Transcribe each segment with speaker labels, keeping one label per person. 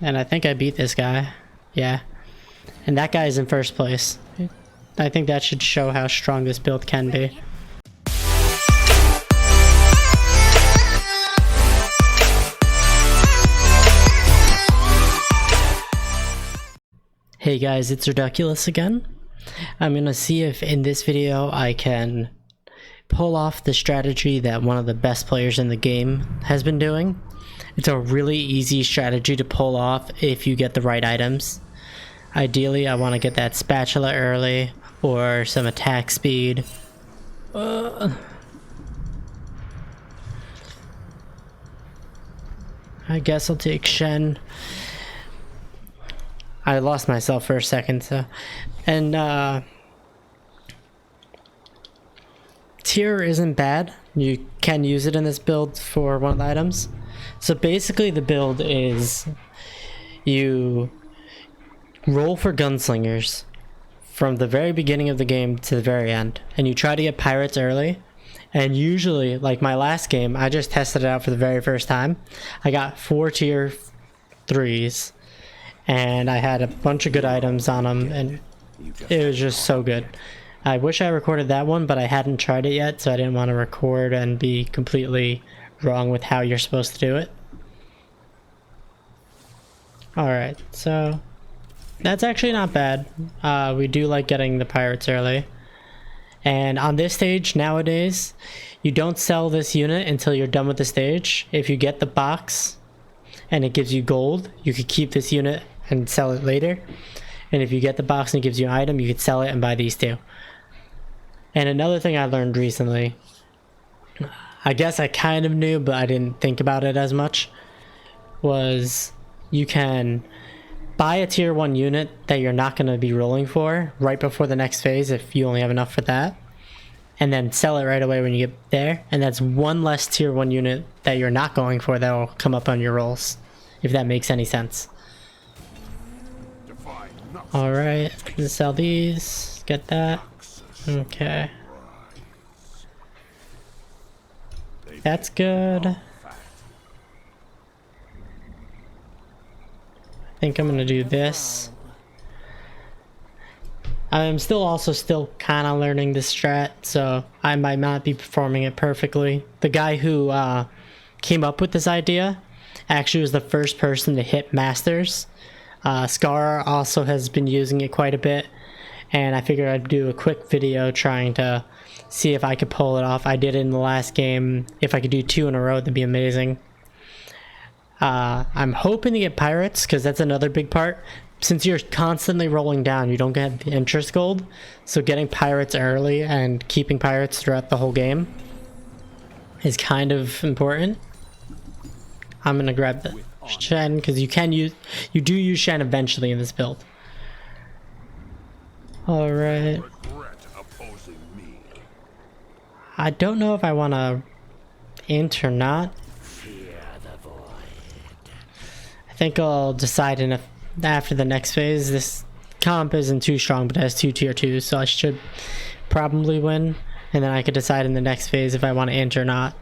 Speaker 1: And I think I beat this guy. Yeah. And that guy is in first place. I think that should show how strong this build can be. Hey guys, it's Riduckulous again. I'm gonna see if in this video I can pull off the strategy that one of the best players in the game has been doing. It's a really easy strategy to pull off if you get the right items. Ideally, I want to get that spatula early or some attack speed. I guess I'll take Shen. I lost myself for a second, so. And tier isn't bad. You can use it in this build for one of the items. So basically the build is you roll for gunslingers from the very beginning of the game to the very end, and you try to get pirates early. And usually, like my last game, I just tested it out for the very first time. I got 4 tier 3s and I had a bunch of good items on them, and it was just so good. I wish I recorded that one, but I hadn't tried it yet, so I didn't want to record and be completely wrong with how you're supposed to do it. Alright, so that's actually not bad. We do like getting the pirates early. And on this stage nowadays, you don't sell this unit until you're done with the stage. If you get the box and it gives you gold, you could keep this unit and sell it later. And if you get the box and it gives you an item, you could sell it and buy these two. And another thing I learned recently, I guess I kind of knew, but I didn't think about it as much, was you can buy a tier 1 unit that you're not going to be rolling for right before the next phase if you only have enough for that, and then sell it right away when you get there, and that's one less tier 1 unit that you're not going for that will come up on your rolls, if that makes any sense. Alright, let's sell these, get that. Okay. That's good. I think I'm gonna do this. I'm still kind of learning this strat, so I might not be performing it perfectly. The guy who came up with this idea actually was the first person to hit masters. Scarra also has been using it quite a bit, and I figured I'd do a quick video trying to see if I could pull it off. I did it in the last game. If I could do 2 in a row, that'd be amazing. I'm hoping to get pirates, because that's another big part. Since you're constantly rolling down, you don't get the interest gold, so getting pirates early and keeping pirates throughout the whole game is kind of important. I'm gonna grab the Shen, because you do use Shen eventually in this build. Alright. I don't know if I want to int or not. I think I'll decide after the next phase. This comp isn't too strong, but it has 2 tier 2s, so I should probably win. And then I could decide in the next phase if I want to int or not.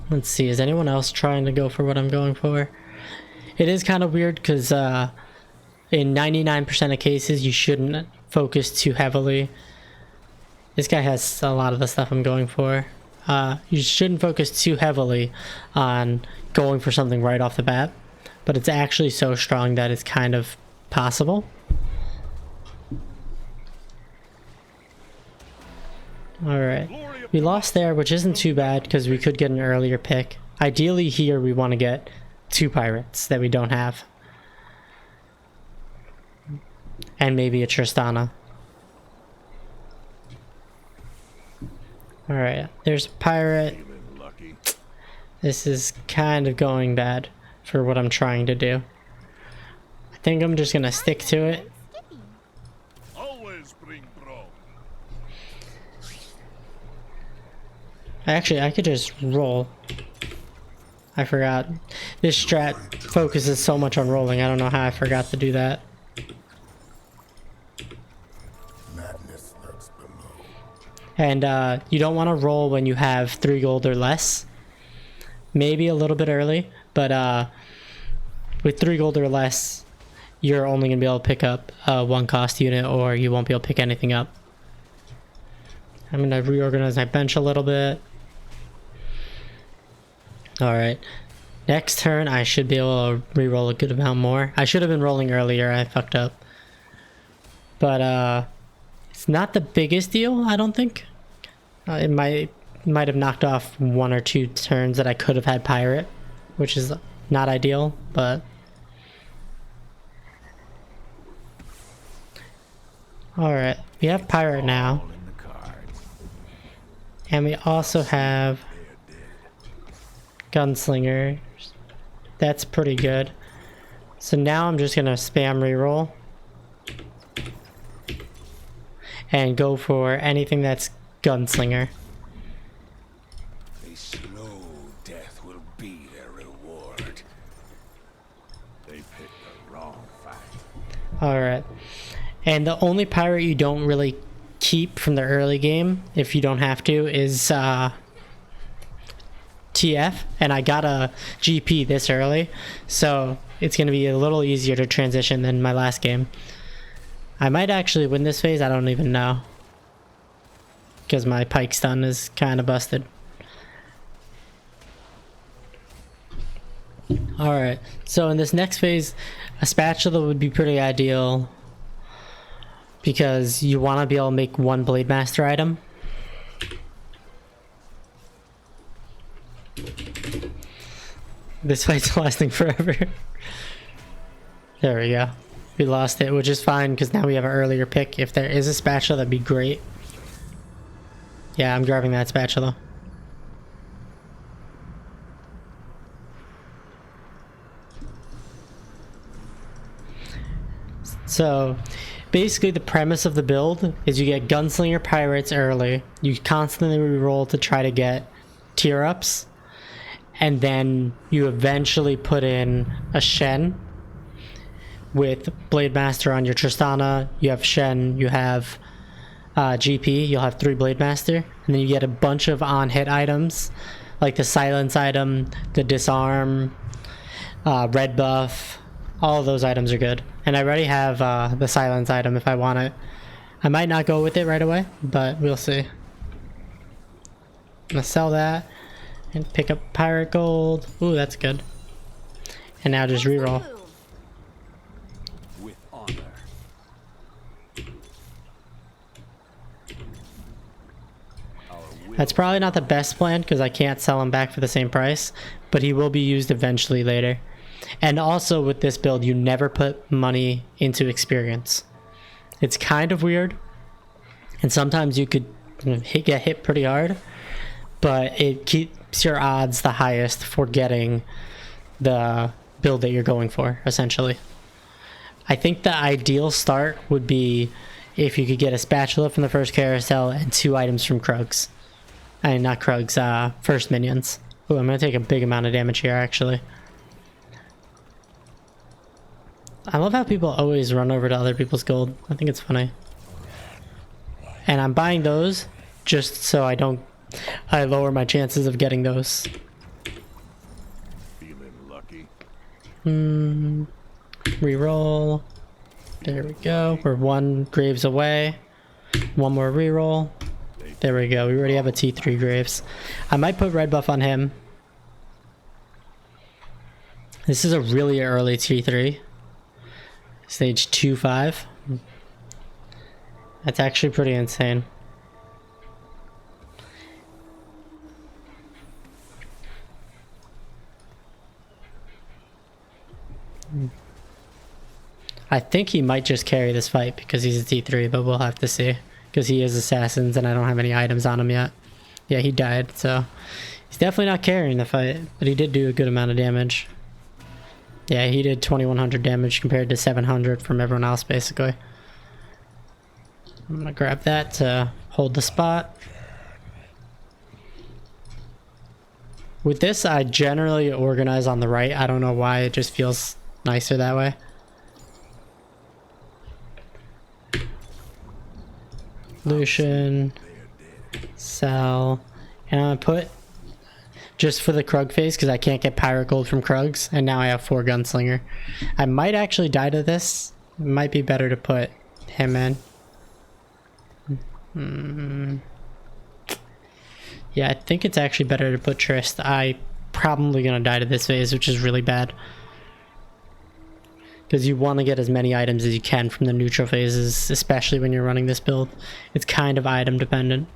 Speaker 1: Let's see, is anyone else trying to go for what I'm going for? It is kind of weird because in 99% of cases you shouldn't focus too heavily. This guy has a lot of the stuff I'm going for. You shouldn't focus too heavily on going for something right off the bat, but it's actually so strong that it's kind of possible. Alright, we lost there, which isn't too bad because we could get an earlier pick. Ideally here we want to get 2 pirates that we don't have. And maybe a Tristana. Alright, there's a pirate. This is kind of going bad for what I'm trying to do. I think I'm just gonna stick to it. Actually, I could just roll. I forgot. This strat focuses so much on rolling. I don't know how I forgot to do that. And you don't want to roll when you have 3 gold or less. Maybe a little bit early, but with 3 gold or less, you're only gonna be able to pick up a 1 cost unit, or you won't be able to pick anything up. I'm gonna reorganize my bench a little bit. Alright. Next turn, I should be able to reroll a good amount more. I should have been rolling earlier, I fucked up. But, it's not the biggest deal, I don't think. It might have knocked off 1 or 2 turns that I could have had Pirate, which is not ideal, but... Alright, we have Pirate now. And we also have Gunslinger. That's pretty good. So now I'm just gonna spam reroll and go for anything that's Gunslinger.
Speaker 2: A slow death will be their reward. They picked the wrong fight.
Speaker 1: Alright. And the only pirate you don't really keep from the early game, if you don't have to, is TF. And I got a GP this early, so it's going to be a little easier to transition than my last game. I might actually win this phase, I don't even know, because my pike stun is kind of busted. Alright, so in this next phase, a spatula would be pretty ideal, because you want to be able to make 1 Blade Master item. This fight's lasting forever. There we go. We lost it, which is fine because now we have an earlier pick. If there is a spatula, that'd be great. Yeah, I'm grabbing that spatula. So basically the premise of the build is you get Gunslinger Pirates early. You constantly reroll to try to get tier ups. And then you eventually put in a Shen with Blade Master on your Tristana. You have Shen, you have GP, you'll have 3 Blade Master. And then you get a bunch of on-hit items, like the Silence item, the Disarm, Red Buff. All of those items are good. And I already have the Silence item if I want it. I might not go with it right away, but we'll see. I'm gonna sell that and pick up Pirate Gold. Ooh, that's good. And now just reroll.
Speaker 2: With honor.
Speaker 1: That's probably not the best plan because I can't sell him back for the same price, but he will be used eventually later. And also with this build, you never put money into experience. It's kind of weird, and sometimes you could get hit pretty hard, but it keeps your odds the highest for getting the build that you're going for, essentially. I think the ideal start would be if you could get a spatula from the first carousel and 2 items from Krugs. I mean, not Krugs, first minions. Ooh, I'm going to take a big amount of damage here, actually. I love how people always run over to other people's gold. I think it's funny. And I'm buying those just so I lower my chances of getting those.
Speaker 2: Feeling lucky.
Speaker 1: Reroll. There we go. We're 1 Graves away. 1 more reroll. There we go. We already have a T3 Graves. I might put red buff on him. This is a really early T3. Stage 2-5. That's actually pretty insane. I think he might just carry this fight because he's a T3, but we'll have to see. Because he is Assassins and I don't have any items on him yet. Yeah, he died, so he's definitely not carrying the fight, but he did do a good amount of damage. Yeah, he did 2100 damage compared to 700 from everyone else, basically. I'm gonna grab that to hold the spot. With this, I generally organize on the right. I don't know why, it just feels nicer that way. Lucian, sell, and I'm gonna just for the Krug phase because I can't get Pirate Gold from Krugs, and now I have 4 Gunslinger. I might actually die to this. It might be better to put him in. Yeah, I think it's actually better to put Trist. I probably gonna die to this phase, which is really bad. Because you want to get as many items as you can from the neutral phases, especially when you're running this build. It's kind of item dependent.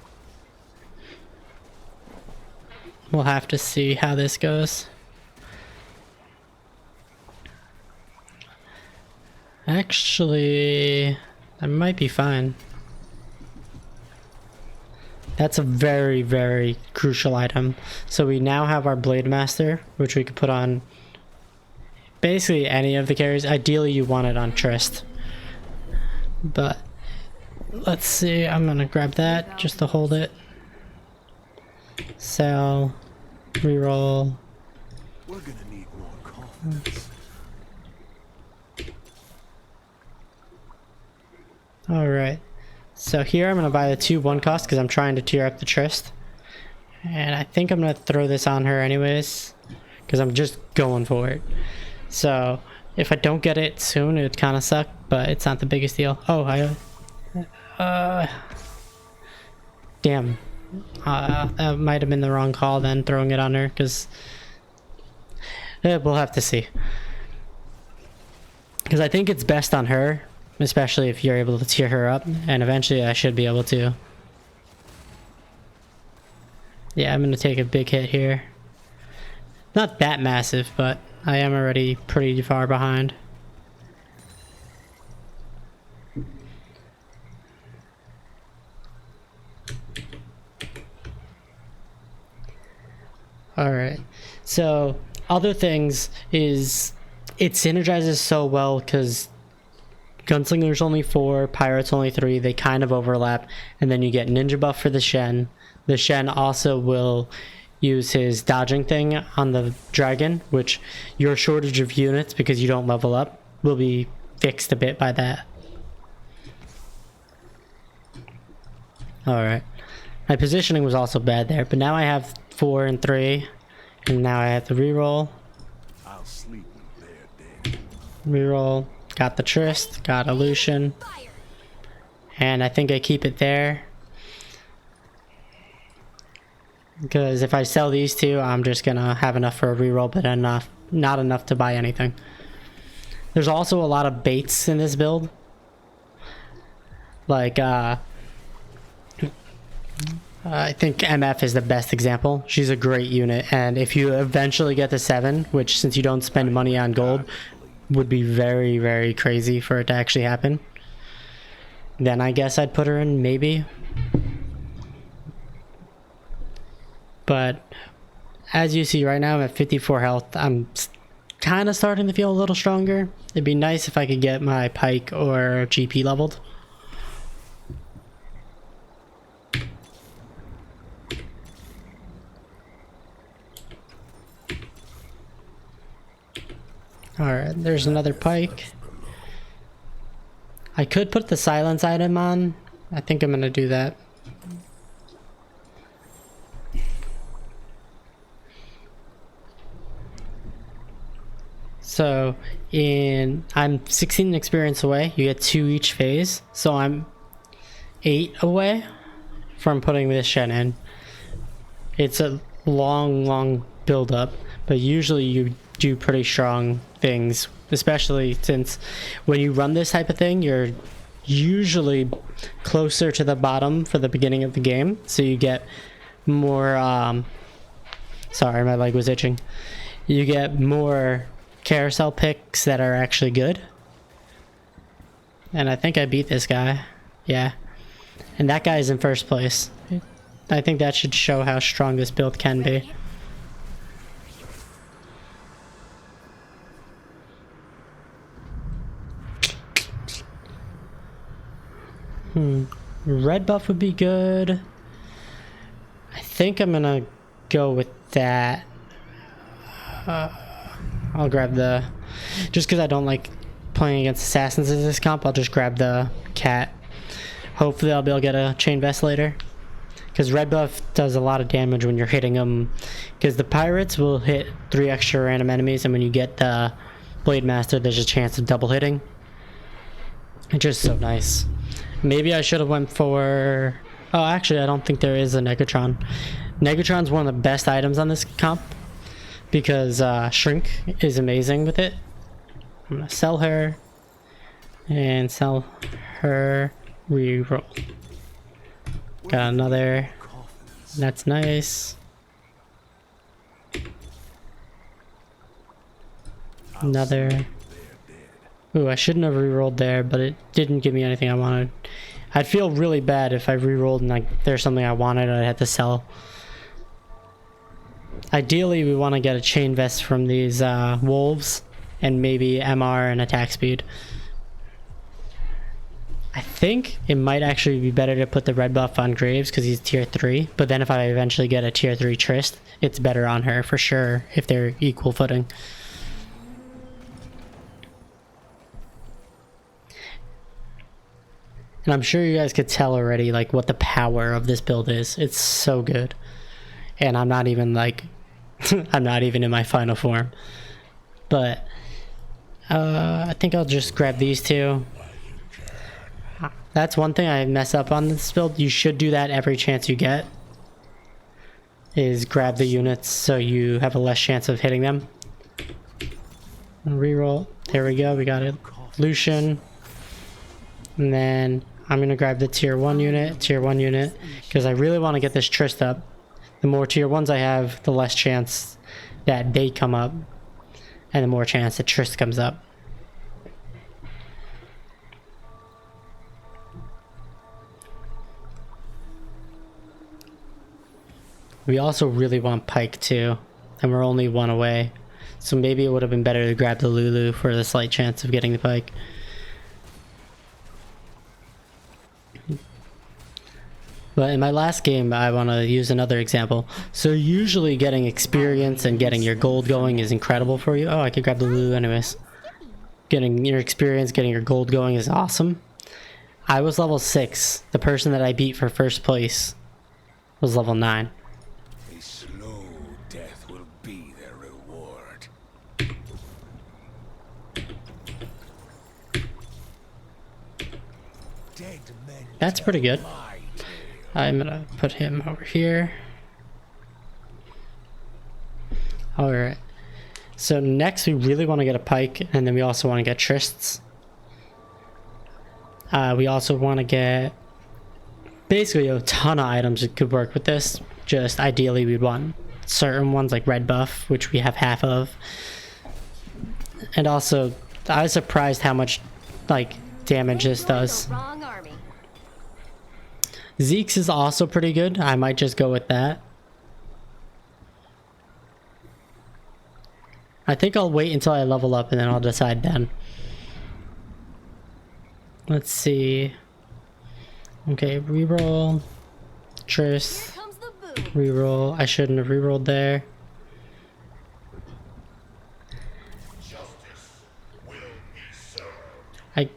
Speaker 1: We'll have to see how this goes. Actually, that might be fine. That's a very, very crucial item. So we now have our Blade Master, which we could put on basically any of the carries. Ideally, you want it on Trist. But let's see. I'm going to grab that just to hold it. Sell. Reroll.
Speaker 2: We're gonna need more confidence.
Speaker 1: Alright. So here I'm going to buy the 2 1 cost because I'm trying to tier up the Trist. And I think I'm going to throw this on her anyways. Because I'm just going for it. So if I don't get it soon, it would kind of suck. But it's not the biggest deal. Oh, damn. That might have been the wrong call then, throwing it on her. Because we'll have to see. Because I think it's best on her. Especially if you're able to tier her up. And eventually I should be able to. Yeah, I'm going to take a big hit here. Not that massive, but I am already pretty far behind. Alright. So, other things is it synergizes so well because Gunslinger's only 4, Pirate's only 3, they kind of overlap, and then you get ninja buff for the Shen. The Shen also will use his dodging thing on the dragon, which your shortage of units because you don't level up will be fixed a bit by that. Alright. My positioning was also bad there, but now I have 4 and 3, and now I have to reroll.
Speaker 2: I'll sleep when they're dead.
Speaker 1: Reroll. Got the Trist, got Illusion, and I think I keep it there. Because if I sell these 2, I'm just gonna have enough for a reroll, but not enough to buy anything. There's also a lot of baits in this build. Like, I think MF is the best example. She's a great unit, and if you eventually get to 7, which since you don't spend money on gold, would be very, very crazy for it to actually happen, then I guess I'd put her in, maybe. But as you see right now, I'm at 54 health. I'm kind of starting to feel a little stronger. It'd be nice if I could get my Pike or GP leveled. Alright, there's another Pike. I could put the silence item on. I think I'm gonna do that. So, I'm 16 experience away. You get 2 each phase. So I'm 8 away from putting this Shen in. It's a long build up, but usually you do pretty strong things, especially since when you run this type of thing, you're usually closer to the bottom for the beginning of the game, so you get more sorry, my leg was itching. You get more carousel picks that are actually good. And I think I beat this guy. Yeah. And that guy's in first place. I think that should show how strong this build can be. Red buff would be good. I think I'm gonna go with that. I'll grab the... Just because I don't like playing against assassins in this comp, I'll just grab the cat. Hopefully I'll be able to get a chain vest later. because red buff does a lot of damage when you're hitting them, because the pirates will hit 3 extra random enemies, and when you get the Blade Master, there's a chance of double hitting. It's just so nice. Maybe I should have went for... Oh, actually, I don't think there is a Negatron. Negatron's one of the best items on this comp, because Shrink is amazing with it. I'm gonna sell her, and sell her, reroll. Got another. That's nice. Another. Ooh, I shouldn't have rerolled there, but it didn't give me anything I wanted. I'd feel really bad if I rerolled and like there's something I wanted I'd have to sell. Ideally, we want to get a chain vest from these wolves, and maybe MR and attack speed. I think it might actually be better to put the red buff on Graves because he's tier 3, but then if I eventually get a tier 3 Trist, it's better on her for sure if they're equal footing. And I'm sure you guys could tell already like what the power of this build is. It's so good. And I'm not even like I'm not even in my final form. But I think I'll just grab these two. That's one thing I mess up on this build. You should do that every chance you get. Is grab the units so you have a less chance of hitting them. Reroll. There we go. We got it. Lucian. And then I'm going to grab the tier 1 unit, because I really want to get this Trist up. The more tier 1s I have, the less chance that they come up, and the more chance that Trist comes up. We also really want Pike too, and we're only 1 away. So maybe it would have been better to grab the Lulu for the slight chance of getting the Pike. But in my last game, I want to use another example. So usually getting experience and getting your gold going is incredible for you. Oh, I could grab the Lulu anyways. Getting your experience, getting your gold going is awesome. I was level 6. The person that I beat for first place was level 9.
Speaker 2: A slow death will be their reward. Dead men.
Speaker 1: That's pretty good. I'm gonna put him over here. Alright. So next we really want to get a Pike, and then we also want to get Trists. We also want to get basically a ton of items that could work with this. Just ideally we'd want certain ones like red buff, which we have half of. And also, I was surprised how much like damage this does. Zeke's is also pretty good. I might just go with that. I think I'll wait until I level up and then I'll decide then. Let's see. Okay, reroll. Triss. Reroll. I shouldn't have rerolled there. I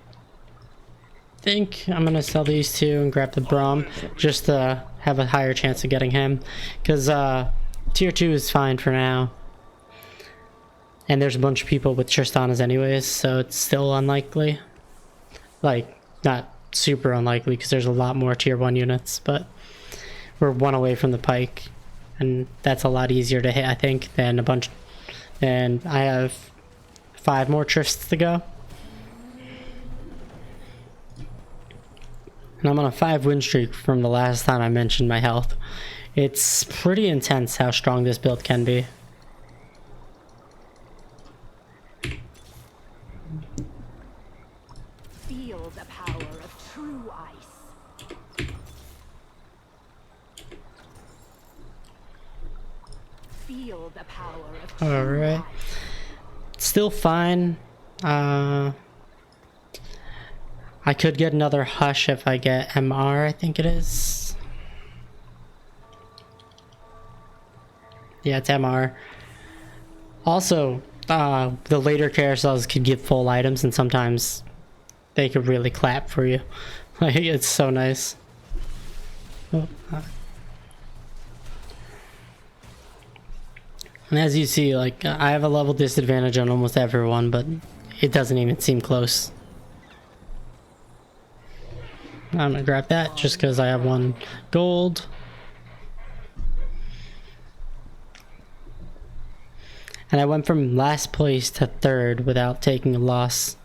Speaker 1: think I'm gonna sell these two and grab the Braum just to have a higher chance of getting him, because tier 2 is fine for now, and there's a bunch of people with Tristanas anyways, so it's still unlikely. Like, not super unlikely because there's a lot more tier 1 units, but we're 1 away from the Pike, and that's a lot easier to hit, I think, than a bunch. And I have 5 more Trists to go. And I'm on a 5 win streak from the last time I mentioned my health. It's pretty intense how strong this build can be.
Speaker 3: Feel the power of true ice. Feel the power of true
Speaker 1: Alright.
Speaker 3: ice.
Speaker 1: Still fine. I could get another Hush if I get MR, I think it is. Yeah, it's MR. Also, the later carousels could give full items, and sometimes they could really clap for you. Like, it's so nice. Oh, And as you see, like, I have a level disadvantage on almost everyone, but it doesn't even seem close. I'm gonna grab that just because I have 1 gold. And I went from last place to 3rd without taking a loss.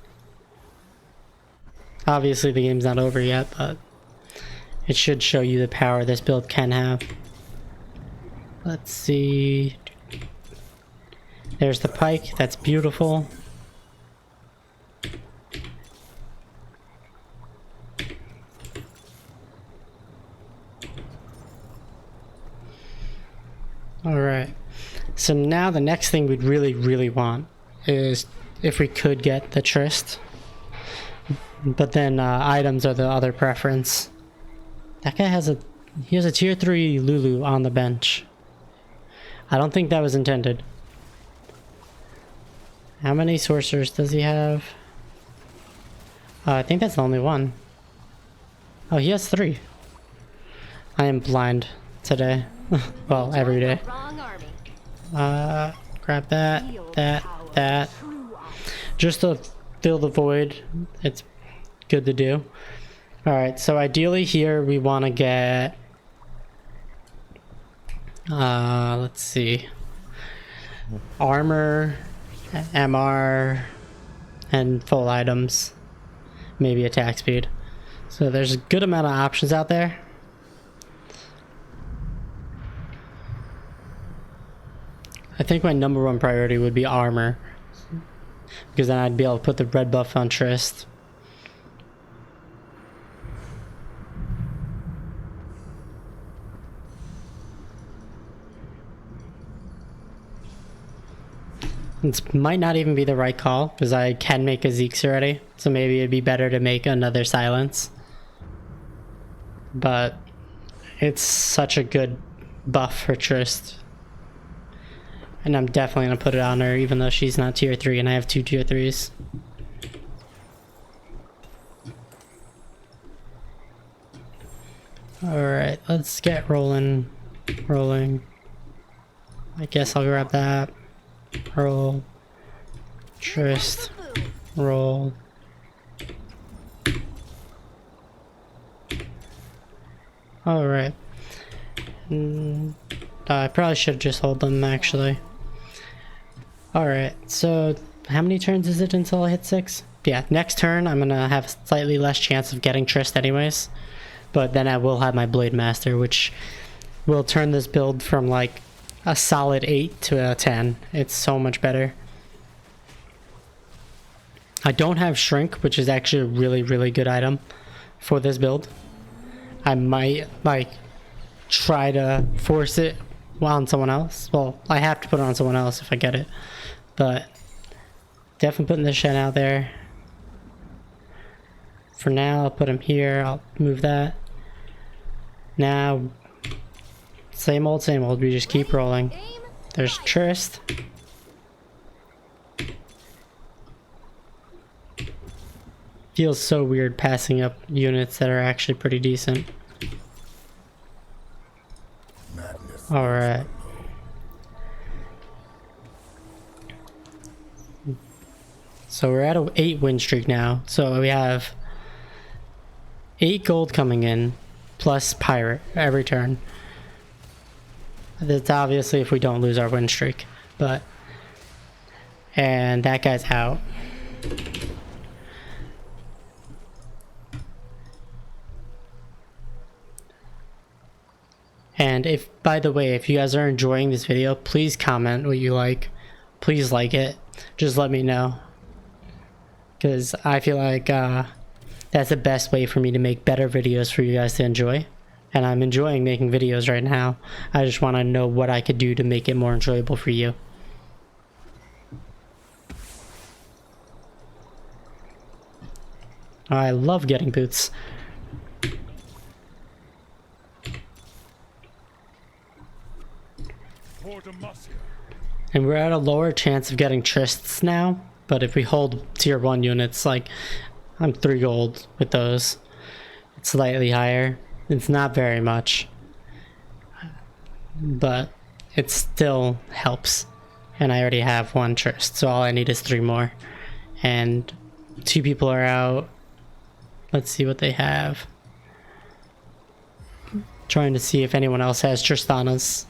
Speaker 1: Obviously the game's not over yet, but it should show you the power this build can have. Let's see. There's the pike, that's beautiful. Alright, so now the next thing we'd really want is if we could get the Tryst. But then items are the other preference. That guy has he has a tier 3 Lulu on the bench. I don't think that was intended. How many sorcerers does he have? I think that's the only one. Oh, he has 3. I am blind today. Well, every day. Grab that. Just to fill the void. It's good to do. Alright, so ideally here we want to get... let's see. Armor, MR, and full items. Maybe attack speed. So there's a good amount of options out there. I think my #1 priority would be armor, because then I'd be able to put the red buff on Tryst. It might not even be the right call, because I can make a Zeke's already, so maybe it'd be better to make another silence. But it's such a good buff for Tryst. And I'm definitely going to put it on her, even though she's not tier 3 and I have 2 tier 3s. Alright, let's get rolling. I guess I'll grab that. Roll. Tryst. Roll. Alright. I probably should just hold them, actually. Alright, so how many turns is it until I hit 6? Yeah, next turn I'm gonna have slightly less chance of getting Tryst anyways. But then I will have my Blade Master, which will turn this build from like a solid 8 to a 10. It's so much better. I don't have Shrink, which is actually a really good item for this build. I might like try to force it on someone else. Well, I have to put it on someone else if I get it. But definitely putting this Shen out there. For now, I'll put him here. I'll move that. Now, same old. We just keep rolling. There's Tryst. Feels so weird passing up units that are actually pretty decent. Alright. So we're at an 8 win streak now. So we have 8 gold coming in, plus pirate every turn. That's obviously if we don't lose our win streak. But, and that guy's out. And if, by the way, if you guys are enjoying this video, please comment what you like. Please like it. Just let me know. Because I feel like that's the best way for me to make better videos for you guys to enjoy. And I'm enjoying making videos right now. I just want to know what I could do to make it more enjoyable for you. I love getting boots. And we're at a lower chance of getting Trysts now. But if we hold tier 1 units, like, I'm 3 gold with those. It's slightly higher. It's not very much. But it still helps. And I already have 1 Trist, so all I need is 3 more. And 2 people are out. Let's see what they have. Trying to see if anyone else has Tristanas.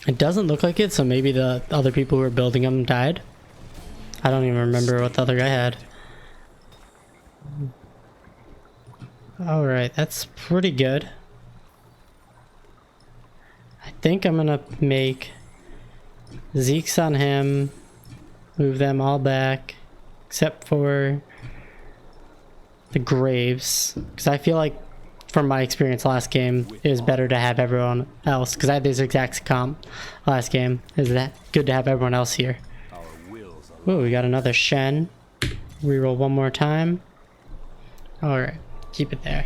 Speaker 1: It doesn't look like it, so maybe the other people who were building them died. I don't even remember what the other guy had. Alright, that's pretty good. I think I'm gonna make Zeke's on him, move them all back, except for the Graves, because I feel like from my experience last game, it was better to have everyone else, because I had this exact comp last game. Is that good to have everyone else here? Whoa, we got another Shen. Reroll 1 more time. Alright, keep it there.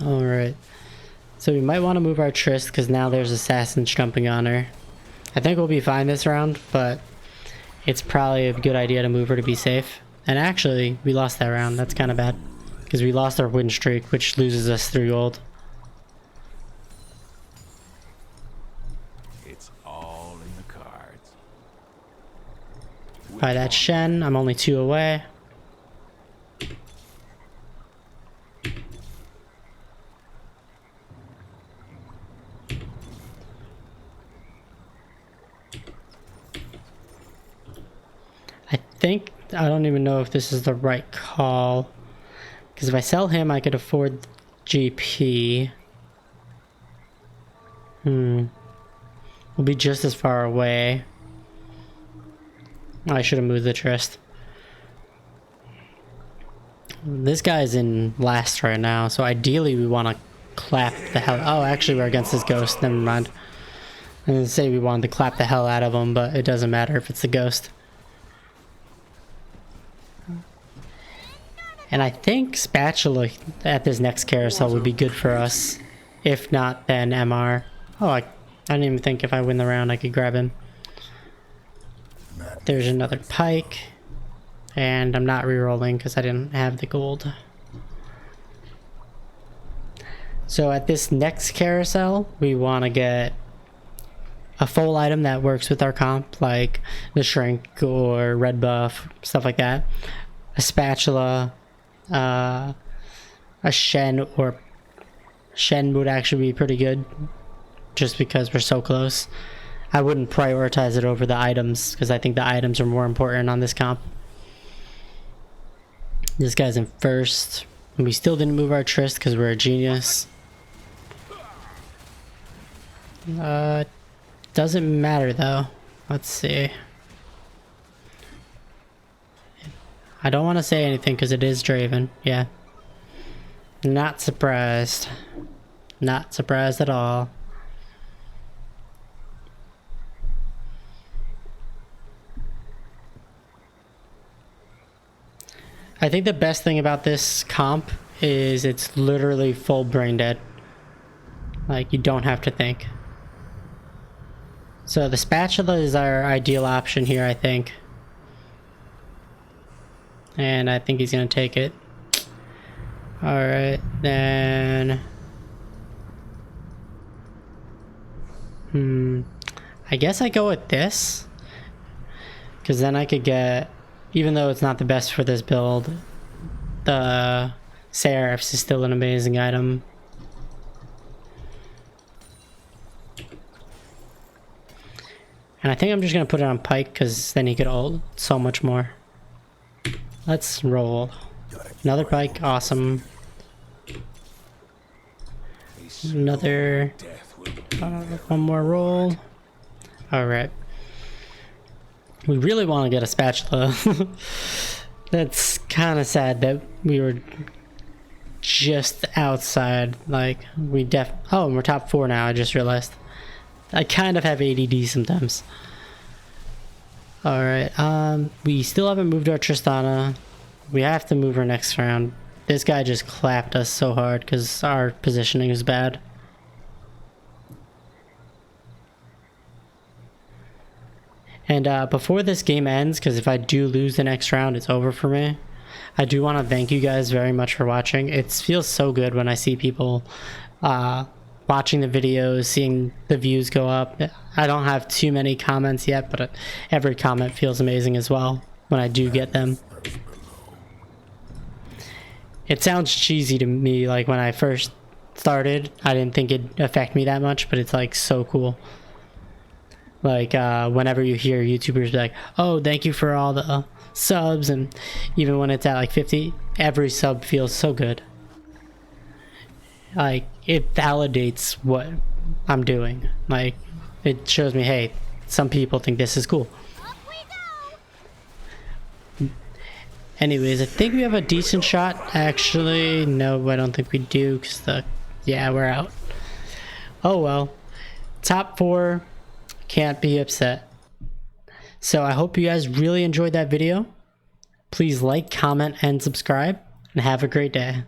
Speaker 1: Alright, so we might want to move our Trist because now there's assassins jumping on her. I think we'll be fine this round, but it's probably a good idea to move her to be safe. And actually, we lost that round. That's kind of bad because we lost our win streak, which loses us 3 gold.
Speaker 2: It's all in the cards.
Speaker 1: By that Shen, I'm only 2 away. I don't even know if this is the right call, because if I sell him I could afford GP. We'll be just as far away. I should have moved the Trist. This guy's in last right now, so ideally we want to clap the hell. Oh, actually we're against his ghost, never mind. I didn't say we wanted to clap the hell out of him, but it doesn't matter if it's the ghost. And I think Spatula at this next carousel would be good for us. If not, then MR. Oh, I didn't even think if I win the round I could grab him. There's another Pike. And I'm not rerolling because I didn't have the gold. So at this next carousel, we want to get a full item that works with our comp, like the Shrink or Red Buff, stuff like that. A Spatula. A Shen, or Shen would actually be pretty good just because we're so close. I wouldn't prioritize it over the items because I think the items are more important on this comp. This guy's in first. And we still didn't move our Trist because we're a genius. Doesn't matter though. Let's see. I don't want to say anything because it is Draven. Yeah. Not surprised. Not surprised at all. I think the best thing about this comp is it's literally full brain dead. Like, you don't have to think. So the Spatula is our ideal option here, I think. And I think he's gonna take it. Alright, then... I guess I go with this. Because then I could get... Even though it's not the best for this build, the Seraphs is still an amazing item. And I think I'm just gonna put it on Pike because then he could ult so much more. Let's roll. Another Pike, awesome. Another... one more roll. Alright. We really want to get a Spatula. That's kind of sad that we were just outside. Like, we oh, and we're top 4 now, I just realized. I kind of have ADD sometimes. Alright, we still haven't moved our Tristana. We have to move her next round. This guy just clapped us so hard because our positioning is bad. And before this game ends, because if I do lose the next round, it's over for me. I do want to thank you guys very much for watching. It feels so good when I see people watching the videos, seeing the views go up. I don't have too many comments yet, but every comment feels amazing as well when I do get them. It sounds cheesy to me, like when I first started, I didn't think it'd affect me that much, but it's like so cool. Like whenever you hear YouTubers be like, oh, thank you for all the subs, and even when it's at like 50, every sub feels so good. Like it validates what I'm doing. Like it shows me, hey, some people think this is cool. Anyways, I think we have a decent shot. Actually, no, I don't think we do, because yeah, we're out. Oh well. Top 4, can't be upset. So I hope you guys really enjoyed that video. Please like, comment, and subscribe, and have a great day.